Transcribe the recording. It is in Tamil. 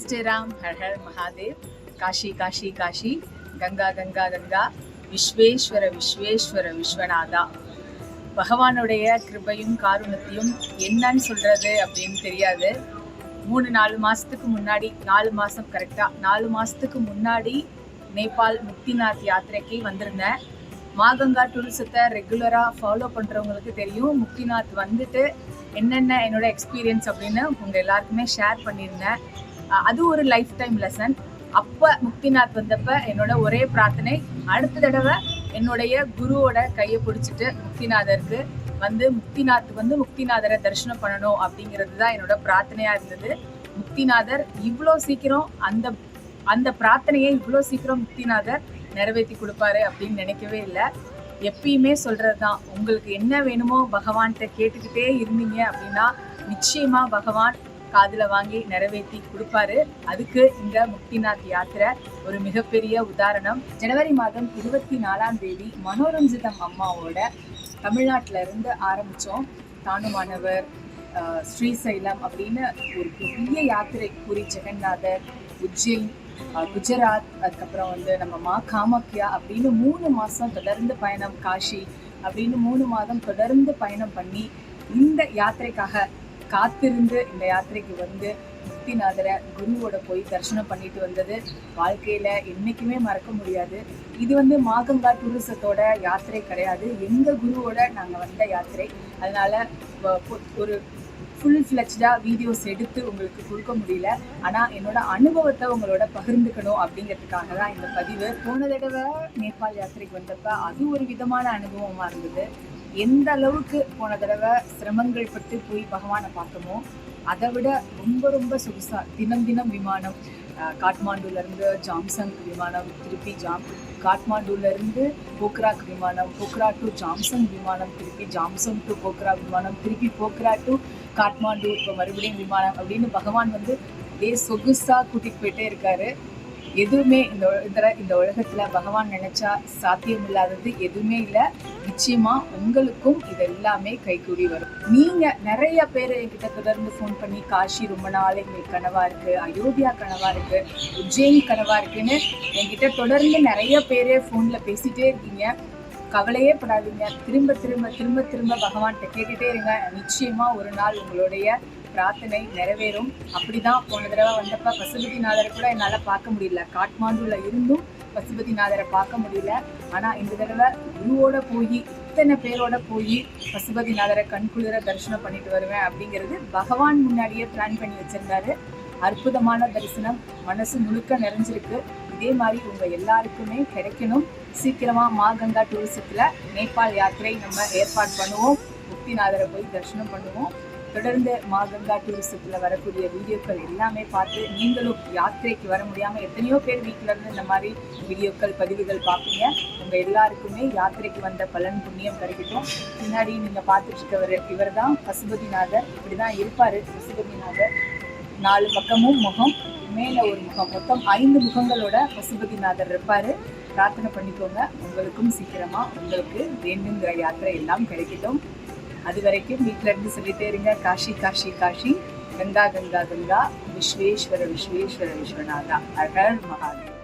ஸ்ரீ ராம், ஹர் ஹர் மகாதேவ். காஷி காஷி காஷி, கங்கா கங்கா கங்கா, விஸ்வேஸ்வர விஸ்வேஸ்வர விஸ்வநாதா. பகவானுடைய கிருபையும் காருணத்தையும் என்னன்னு சொல்றது அப்படின்னு தெரியாது. 3-4 மாசத்துக்கு முன்னாடி, 4 மாசம் கரெக்டா 4 மாசத்துக்கு முன்னாடி நேபாள் முக்திநாத் யாத்திரைக்கு வந்திருந்தேன். மாகங்கா டூரிசத்தை ரெகுலராக ஃபாலோ பண்ணுறவங்களுக்கு தெரியும். முக்திநாத் வந்துட்டு என்னென்ன என்னோட எக்ஸ்பீரியன்ஸ் அப்படின்னு உங்கள் எல்லாருக்குமே ஷேர் பண்ணியிருந்தேன். அது ஒரு லைஃப் டைம் லெசன். அப்போ முக்திநாத் வந்தப்போ என்னோட ஒரே பிரார்த்தனை, அடுத்த தடவை என்னுடைய குருவோட கையை பிடிச்சிட்டு முக்திநாதருக்கு முக்திநாதரை தரிசனம் பண்ணணும் அப்படிங்கிறது தான் என்னோட பிரார்த்தனையாக இருந்தது. முக்திநாதர் இவ்வளோ சீக்கிரம் அந்த பிரார்த்தனையை இவ்வளோ சீக்கிரம் முக்திநாதர் நிறைவேற்றி கொடுப்பாரு அப்படின்னு நினைக்கவே இல்லை. எப்பயுமே சொல்கிறது தான், உங்களுக்கு என்ன வேணுமோ பகவான்கிட்ட கேட்டுக்கிட்டே இருந்தீங்க அப்படின்னா நிச்சயமா பகவான் காதில் வாங்கி நிறைவேற்றி கொடுப்பாரு. அதுக்கு இந்த முக்திநாத் யாத்திரை ஒரு மிகப்பெரிய உதாரணம். ஜனவரி மாதம் 24ஆம் தேதி மனோரஞ்சிதம் அம்மாவோட தமிழ்நாட்டில இருந்து ஆரம்பித்தோம். தானுமானவர், ஸ்ரீசைலம் அப்படின்னு ஒரு பெரிய யாத்திரை. பூரி ஜெகநாதர், உஜ்ஜைன், குஜராத், அதுக்கப்புறம் நம்ம மா காமாக்கியா அப்படின்னு 3 மாதம் தொடர்ந்து பயணம், காஷி அப்படின்னு 3 மாதம் தொடர்ந்து பயணம் பண்ணி இந்த யாத்திரைக்காக காத்திருந்து இந்த யாத்திரைக்கு முக்திநாதரை குருவோட போய் தரிசனம் பண்ணிட்டு வந்தது வாழ்க்கையில என்னைக்குமே மறக்க முடியாது. இது மாகங்கா டூரிசத்தோட யாத்திரை கிடையாது, எங்க குருவோட நாங்கள் வந்த யாத்திரை. அதனால ஒரு ஃபுல் ஃப்ளெஜ்டாக வீடியோஸ் எடுத்து உங்களுக்கு கொடுக்க முடியல. ஆனால் என்னோட அனுபவத்தை உங்களோட பகிர்ந்துக்கணும் அப்படிங்கிறதுக்காக தான் இந்த பதிவு. போன தடவை நேபாள் யாத்திரைக்கு வந்தப்போ அது ஒரு விதமான அனுபவமாக இருந்தது. எந்த அளவுக்கு போன தடவை சிரமங்கள் பட்டு போய் பகவானை பார்த்தோமோ அதை விட ரொம்ப ரொம்ப சொகுசா தினம் விமானம், காட்மாண்டுலேருந்து ஜாம்சங் விமானம், திருப்பி காட்மாண்டுலேருந்து போக்ராக் விமானம், போக்ரா டு ஜாம்சங் விமானம், திருப்பி ஜாம்சங் டு போக்ரா விமானம், திருப்பி போக்ரா டு காட்மாண்டு, இப்போ மறுபடியும் விமானம் அப்படின்னு பகவான் இதே சொகுசா கூட்டிகிட்டு போயிட்டே இருக்காரு. எதுவுமே இந்த உலகத்தில் பகவான் நினைச்சா சாத்தியம் இல்லாதது எதுவுமே இல்லை. நிச்சயமா உங்களுக்கும் இது எல்லாமே கைகூடி வரும். நீங்க நிறைய பேர் என்கிட்ட தொடர்ந்து ஃபோன் பண்ணி காஷி ரொம்ப நாள் எங்களுக்கு கனவா இருக்கு, அயோத்தியா கனவா இருக்கு, உஜ்ஜைன் கனவா இருக்குன்னு என்கிட்ட தொடர்ந்து நிறைய பேர் ஃபோன்ல பேசிட்டே இருக்கீங்க. கவலையே படாதீங்க. திரும்ப பகவான்கிட்ட கேட்டுட்டே இருங்க. நிச்சயமா ஒரு நாள் உங்களுடைய பிரார்த்தனை நிறைவேறும். அப்படிதான் போன தடவை வந்தப்ப பசுபதிநாதரை கூட என்னால் பார்க்க முடியல. காட்மாண்டுல இருந்தும் பசுபதிநாதரை பார்க்க முடியல. ஆனால் இந்த தடவை குருவோட போய் இத்தனை பேரோட போய் பசுபதிநாதரை கண்குளிர தரிசனம் பண்ணிட்டு வருவேன் அப்படிங்கிறது பகவான் முன்னாடியே பிளான் பண்ணி வச்சிருந்தாரு. அற்புதமான தரிசனம், மனசு முழுக்க நிறைஞ்சிருக்கு. இதே மாதிரி உங்கள் எல்லாருக்குமே கிடைக்கணும். சீக்கிரமாக மாகங்கா டூரிசத்தில் நேபாள் யாத்திரை நம்ம ஏற்பாடு பண்ணுவோம். முக்திநாதரை போய் தரிசனம் பண்ணுவோம். தொடர்ந்து மாகங்கா டூரிசத்தில் வரக்கூடிய வீடியோக்கள் எல்லாமே பார்த்து நீங்களும் யாத்திரைக்கு வர முடியாமல் எத்தனையோ பேர் வீட்டில் இருந்து இந்த மாதிரி வீடியோக்கள் பதிவுகள் பார்ப்பீங்க. உங்கள் எல்லாருக்குமே யாத்திரைக்கு வந்த பலன் புண்ணியம் கிடைக்கட்டும். பின்னாடி நீங்கள் பார்த்துட்டு இருக்கவர் இவர் தான் பசுபதிநாதர். இப்படி தான் இருப்பார் பசுபதிநாதர். 4 பக்கமும் முகம், மேலே ஒரு முகம், மொத்தம் 5 முகங்களோட பசுபதிநாதர் இருப்பார். பிரார்த்தனை பண்ணிக்கோங்க. உங்களுக்கும் சீக்கிரமாக உங்களுக்கு வேண்டுங்கிற யாத்திரை எல்லாம் கிடைக்கட்டும். அது வரைக்கும் வீட்டில் இருந்து சொல்லிட்டே இருங்க, காஷி காஷி காஷி, கங்கா கங்கா கங்கா, விஸ்வேஸ்வர விஸ்வேஸ்வர விஸ்வநாதா, ஹர் ஹர் மகாதேவ்.